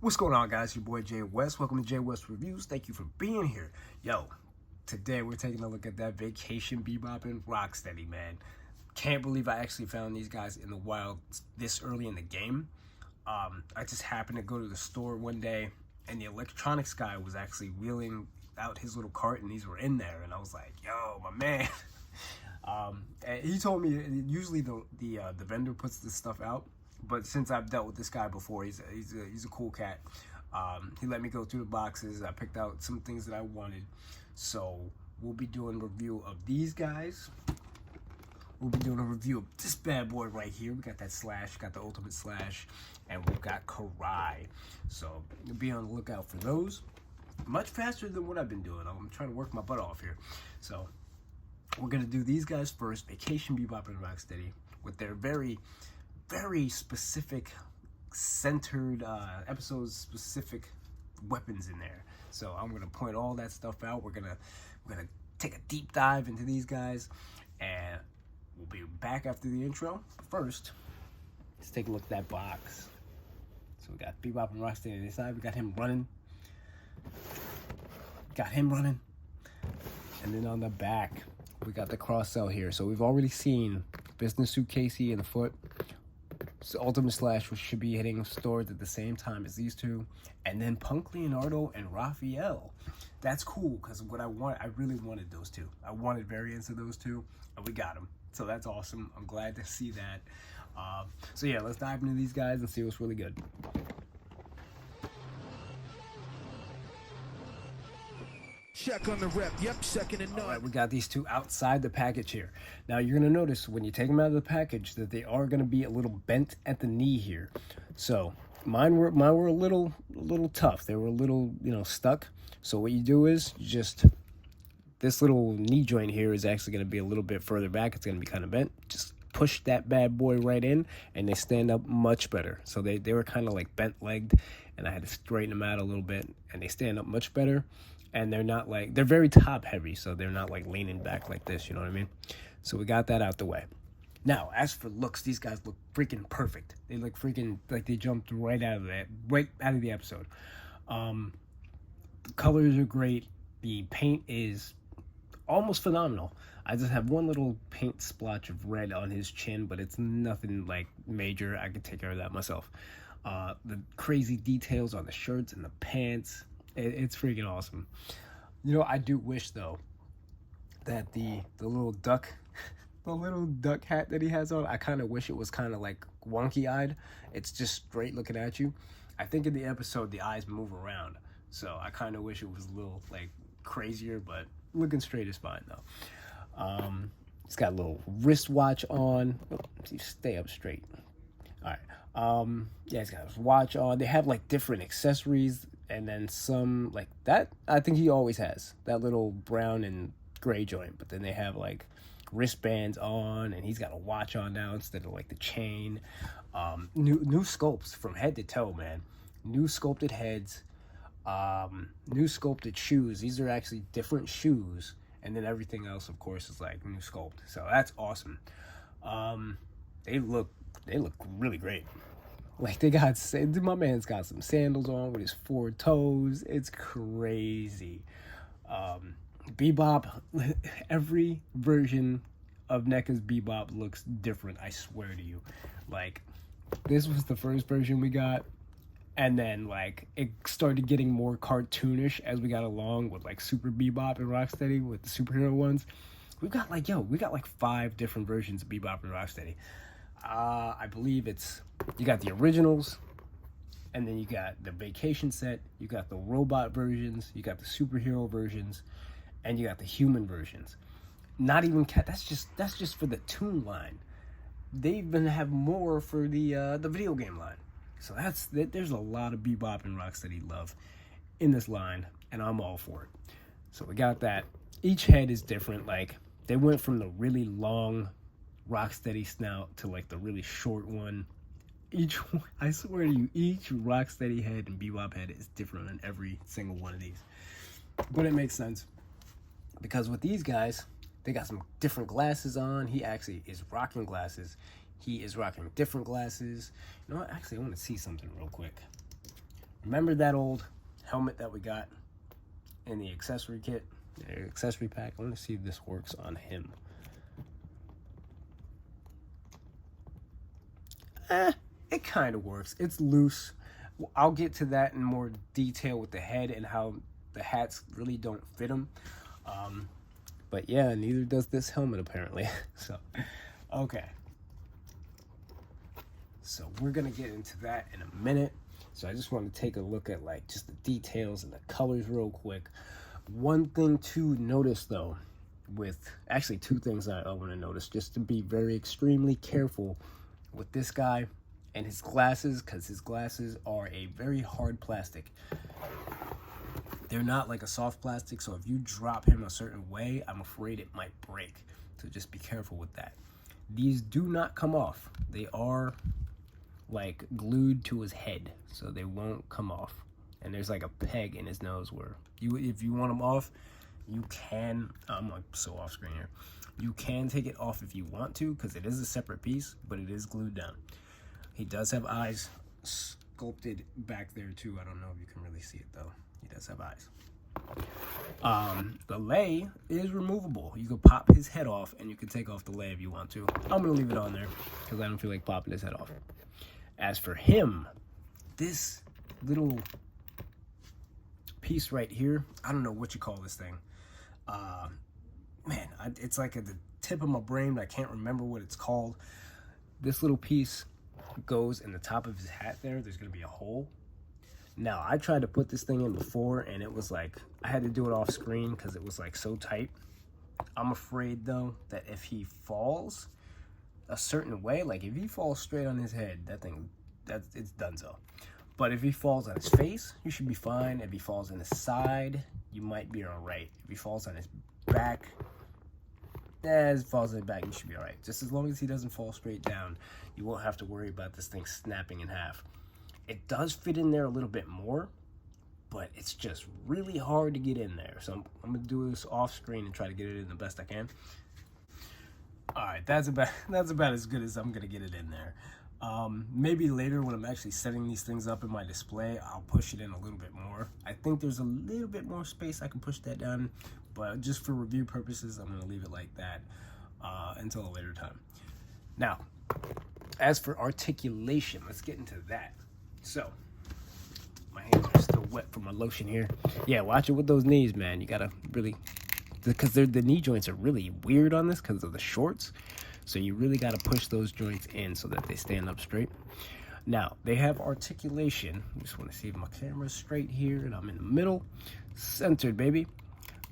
What's going on, guys? Your boy Jay West. Welcome to Jay West Reviews. Thank you for being here. Yo, today we're taking a look at that Vacation Bebop and Rocksteady, man. Can't believe I actually found these guys in the wild this early in the game. I just happened to go to the store one day, and the electronics guy was actually wheeling out his little cart, and these were in there, and I was like, yo, my man. And he told me usually the vendor puts this stuff out, but since I've dealt with this guy before, he's a cool cat. He let me go through the boxes. I picked out some things that I wanted, so we'll be doing a review of these guys. We'll be doing a review of this bad boy right here. We got that Slash, got the Ultimate Slash, and we've got Karai. So be on the lookout for those. Much faster than what I've been doing. I'm trying to work my butt off here. So we're gonna do these guys first. Vacation Bebop and Rocksteady with their very specific, centered, episode-specific weapons in there. So I'm gonna point all that stuff out. We're gonna take a deep dive into these guys, and we'll be back after the intro. But first, let's take a look at that box. So we got Bebop and Rocksteady on the side. We got him running. And then on the back, we got the cross cell here. So we've already seen Business Suit Casey in the foot. So Ultimate Slash should be hitting stores at the same time as these two. And then Punk Leonardo and Raphael. That's cool, because I really wanted those two. I wanted variants of those two, and we got them. So that's awesome. I'm glad to see that. So yeah, let's dive into these guys and see what's really good. Check on the rep. Yep, second and none. All right, we got these two outside the package here. Now you're gonna notice when you take them out of the package that they are gonna be a little bent at the knee here. So mine were a little tough. They were a little, stuck. So what you do is this little knee joint here is actually gonna be a little bit further back. It's gonna be kind of bent. Just push that bad boy right in, and they stand up much better. So they were kind of like bent legged, and I had to straighten them out a little bit, and they stand up much better. And they're very top heavy, so they're not like leaning back like this, you know what I mean? So we got that out the way. Now, as for looks, these guys look freaking perfect. They look freaking like they jumped right out of the episode. The colors are great. The paint is almost phenomenal. I just have one little paint splotch of red on his chin, but it's nothing like major. I could take care of that myself. The crazy details on the shirts and the pants. It's freaking awesome. I do wish though that the little duck, the little duck hat that he has on, I kind of wish it was kind of like wonky-eyed. It's just straight looking at you. I think in the episode the eyes move around, so I kind of wish it was a little like crazier, but looking straight is fine though. He's got a little wristwatch on. Oh, stay up straight. All right. Yeah, he's got his watch on. They have like different accessories. And then some like that, I think he always has that little brown and gray joint. But then they have like wristbands on, and he's got a watch on now instead of like the chain. New sculpts from head to toe, man. New sculpted heads, new sculpted shoes. These are actually different shoes, and then everything else, of course, is like new sculpt. So that's awesome. They look really great. Like my man's got some sandals on with his 4 toes. It's crazy. Bebop, every version of Neca's Bebop looks different, I swear to you. Like, this was the first version we got, and then like it started getting more cartoonish as we got along with like Super Bebop and Rocksteady with the superhero ones. We got like 5 different versions of Bebop and Rocksteady. I believe you got the originals, and then you got the vacation set, you got the robot versions, you got the superhero versions, and you got the human versions. Not even that's just for the toon line. They even have more for the video game line. So there's a lot of Bebop and Rocksteady love in this line, and I'm all for it. So we got that. Each head is different. Like, they went from the really long Rocksteady snout to like the really short one. I swear to you, each Rocksteady head and Bebop head is different on every single one of these. But it makes sense, because with these guys, they got some different glasses on. He actually is rocking glasses. He is rocking different glasses. You know what? Actually, I want to see something real quick. Remember that old helmet that we got in the accessory kit, the accessory pack? I want to see if this works on him. It kind of works. It's loose. I'll get to that in more detail with the head and how the hats really don't fit him. But yeah, neither does this helmet apparently. So, okay. So we're going to get into that in a minute. So I just want to take a look at like just the details and the colors real quick. One thing to notice though, with actually two things I want to notice, just to be very extremely careful with this guy and his glasses, because his glasses are a very hard plastic. They're not like a soft plastic, so if you drop him a certain way, I'm afraid it might break. So just be careful with that. These do not come off. They are like glued to his head, so they won't come off. And there's like a peg in his nose where if you want them off, you can. I'm like so off screen here. You can take it off if you want to, because it is a separate piece, but it is glued down. He does have eyes sculpted back there too. I don't know if you can really see it though. He does have eyes. The lei is removable. You can pop his head off and you can take off the lei if you want to. I'm gonna leave it on there because I don't feel like popping his head off. As for him, this little piece right here, I don't know what you call this thing. Man, it's like at the tip of my brain, but I can't remember what it's called. This little piece goes in the top of his hat there. There's gonna be a hole. Now, I tried to put this thing in before, and it was like, I had to do it off screen because it was like so tight. I'm afraid though, that if he falls a certain way, like if he falls straight on his head, it's done so. But if he falls on his face, you should be fine. If he falls on his side, you might be all right. If he falls on his back, you should be all right. Just as long as he doesn't fall straight down, you won't have to worry about this thing snapping in half. It does fit in there a little bit more, but it's just really hard to get in there. So I'm gonna do this off screen and try to get it in the best I can. All right, that's about as good as I'm gonna get it in there. Maybe later when I'm actually setting these things up in my display, I'll push it in a little bit more. I think there's a little bit more space I can push that down, but just for review purposes, I'm gonna leave it like that until a later time. Now, as for articulation, let's get into that. So, my hands are still wet from my lotion here. Yeah, watch it with those knees, man. You gotta really, because the knee joints are really weird on this because of the shorts. So you really gotta push those joints in so that they stand up straight. Now, they have articulation. I just wanna see if my camera's straight here and I'm in the middle. Centered, baby.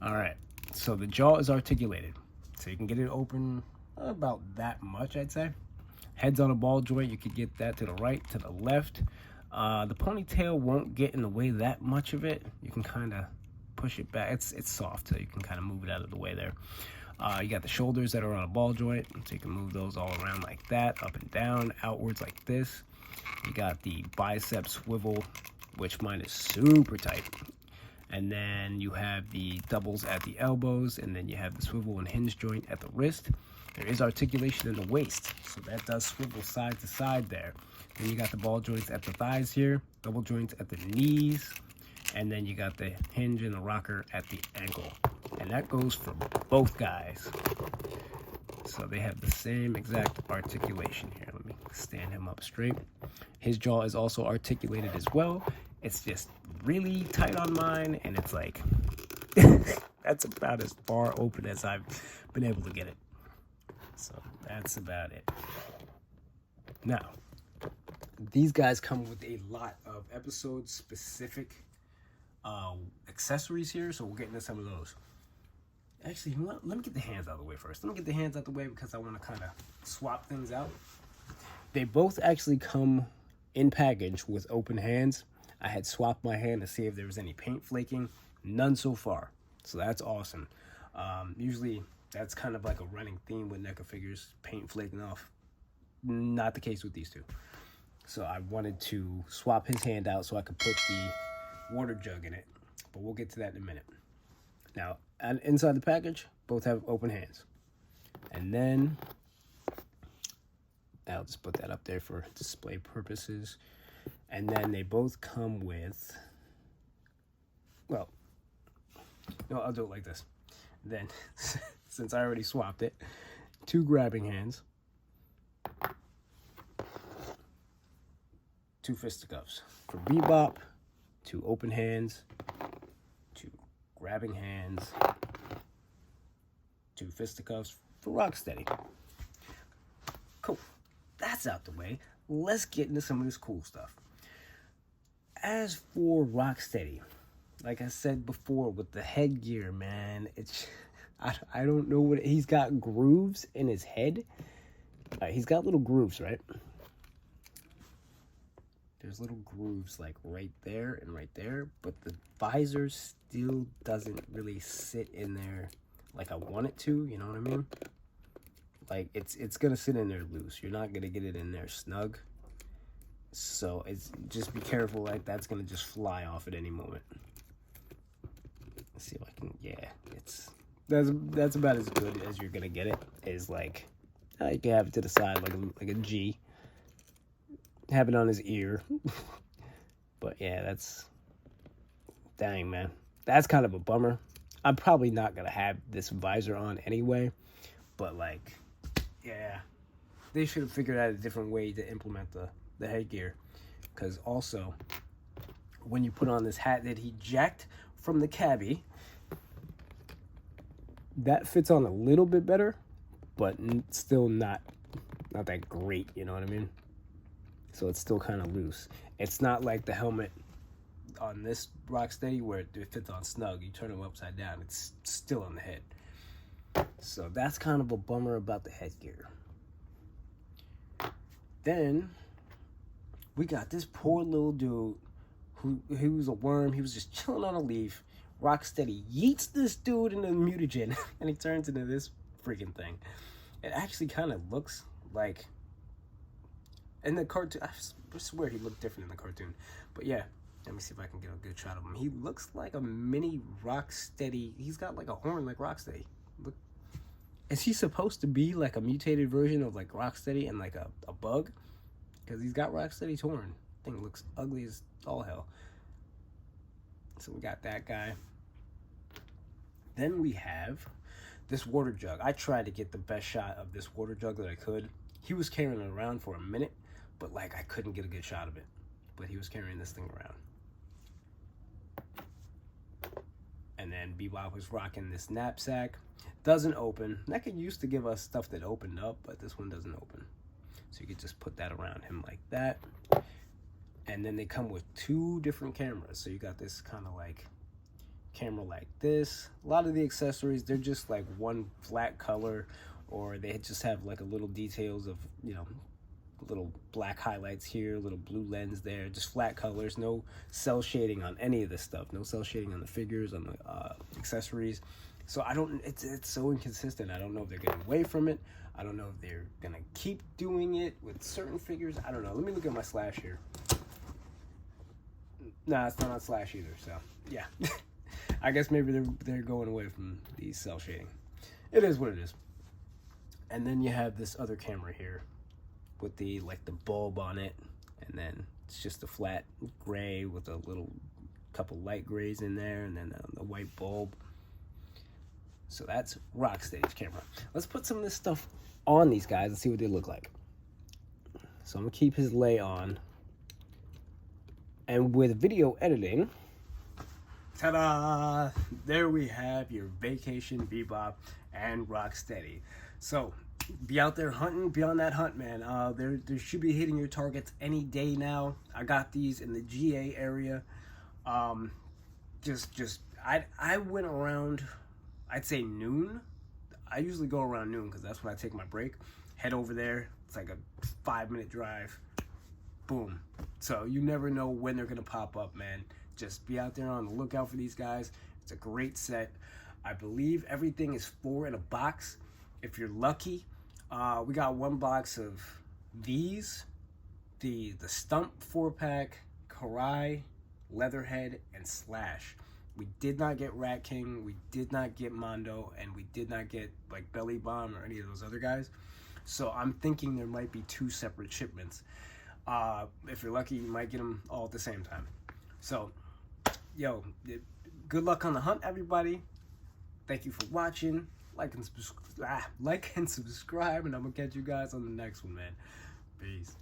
All right, so the jaw is articulated. So you can get it open about that much, I'd say. Head's on a ball joint, you could get that to the right, to the left. The ponytail won't get in the way that much of it. You can kind of push it back. It's soft, so you can kind of move it out of the way there. You got the shoulders that are on a ball joint, so you can move those all around like that, up and down, outwards like this. You got the bicep swivel, which mine is super tight. And then you have the doubles at the elbows, and then you have the swivel and hinge joint at the wrist. There is articulation in the waist, so that does swivel side to side there. Then you got the ball joints at the thighs here, double joints at the knees, and then you got the hinge and the rocker at the ankle. And that goes for both guys. So they have the same exact articulation here. Let me stand him up straight. His jaw is also articulated as well. It's just really tight on mine, and it's like, that's about as far open as I've been able to get it. So that's about it. Now, these guys come with a lot of episode-specific accessories here, so we'll get into some of those. Actually, you know what? Let me get the hands out of the way first. Let me get the hands out of the way because I want to kind of swap things out. They both actually come in package with open hands. I had swapped my hand to see if there was any paint flaking. None so far, so that's awesome. Usually, that's kind of like a running theme with NECA figures, paint flaking off. Not the case with these two. So I wanted to swap his hand out so I could put the water jug in it. But we'll get to that in a minute. Now, and inside the package, both have open hands. And then, I'll just put that up there for display purposes. And then they both come with, well, no, I'll do it like this. Then, since I already swapped it, 2 grabbing hands, 2 fisticuffs. For Bebop, 2 open hands, 2 grabbing hands, 2 fisticuffs for Rocksteady. Cool. That's out the way. Let's get into some of this cool stuff. As for Rocksteady, like I said before, with the headgear, man, it's I don't know what he's got. Grooves in his head. He's got little grooves, right? There's little grooves like right there and right there, but the visor still doesn't really sit in there like I want it to. You know what I mean? Like it's gonna sit in there loose. You're not gonna get it in there snug. So it's just be careful, like that's gonna just fly off at any moment. Let's see if I can. Yeah, that's about as good as you're gonna get it. Is like you can have it to the side like a G. Have it on his ear. But yeah, that's dang, man. That's kind of a bummer. I'm probably not gonna have this visor on anyway. But like, yeah, they should have figured out a different way to implement the headgear, because also when you put on this hat that he jacked from the cabbie, that fits on a little bit better, but still not that great, you know what I mean? So it's still kind of loose. It's not like the helmet on this Rocksteady where it fits on snug. You turn them upside down, it's still on the head. So that's kind of a bummer about the headgear. Then we got this poor little dude who was a worm. He was just chilling on a leaf. Rocksteady yeets this dude into the mutagen, and he turns into this freaking thing. It actually kind of looks like in the cartoon. I swear he looked different in the cartoon. But yeah, let me see if I can get a good shot of him. He looks like a mini Rocksteady. He's got like a horn like Rocksteady. Look, is he supposed to be like a mutated version of like Rocksteady and like a bug? Because he's got Rocksteady's horn. Thing looks ugly as all hell. So we got that guy. Then we have this water jug. I tried to get the best shot of this water jug that I could. He was carrying it around for a minute, but like I couldn't get a good shot of it. But he was carrying this thing around. And then Bebop was rocking this knapsack. Doesn't open. Neca used to give us stuff that opened up, but this one doesn't open. So you could just put that around him like that. And then they come with 2 different cameras. So you got this kind of like camera like this. A lot of the accessories, they're just like one flat color, or they just have like a little details of, you know, little black highlights here, little blue lens there, just flat colors. No cell shading on any of this stuff. No cell shading on the figures, on the accessories. So I don't, it's so inconsistent. I don't know if they're getting away from it. I don't know if they're gonna keep doing it with certain figures. I don't know. Let me look at my Slash here. Nah, it's not on Slash either, so yeah. I guess maybe they're going away from the cell shading. It is what it is. And then you have this other camera here with the like the bulb on it, and then it's just a flat gray with a little couple light grays in there, and then the white bulb. So that's Rocksteady's camera. Let's put some of this stuff on these guys and see what they look like. So I'm gonna keep his lay on. And with video editing, ta-da! There we have your Vacation Bebop and Rocksteady. So be out there hunting, be on that hunt, man. They should be hitting your targets any day now. I got these in the GA area. I went around, I'd say noon. I usually go around noon because that's when I take my break. Head over there. It's like a 5-minute drive. Boom. So you never know when they're gonna pop up, man. Just be out there on the lookout for these guys. It's a great set. I believe everything is 4 in a box. If you're lucky, we got 1 box of these, the Stump 4-pack, Karai, Leatherhead, and Slash. We did not get Rat King, we did not get Mondo, and we did not get like Belly Bomb or any of those other guys. So I'm thinking there might be 2 separate shipments. If you're lucky, you might get them all at the same time. So, yo, good luck on the hunt, everybody. Thank you for watching. Like and subscribe, and I'm gonna catch you guys on the next one, man. Peace.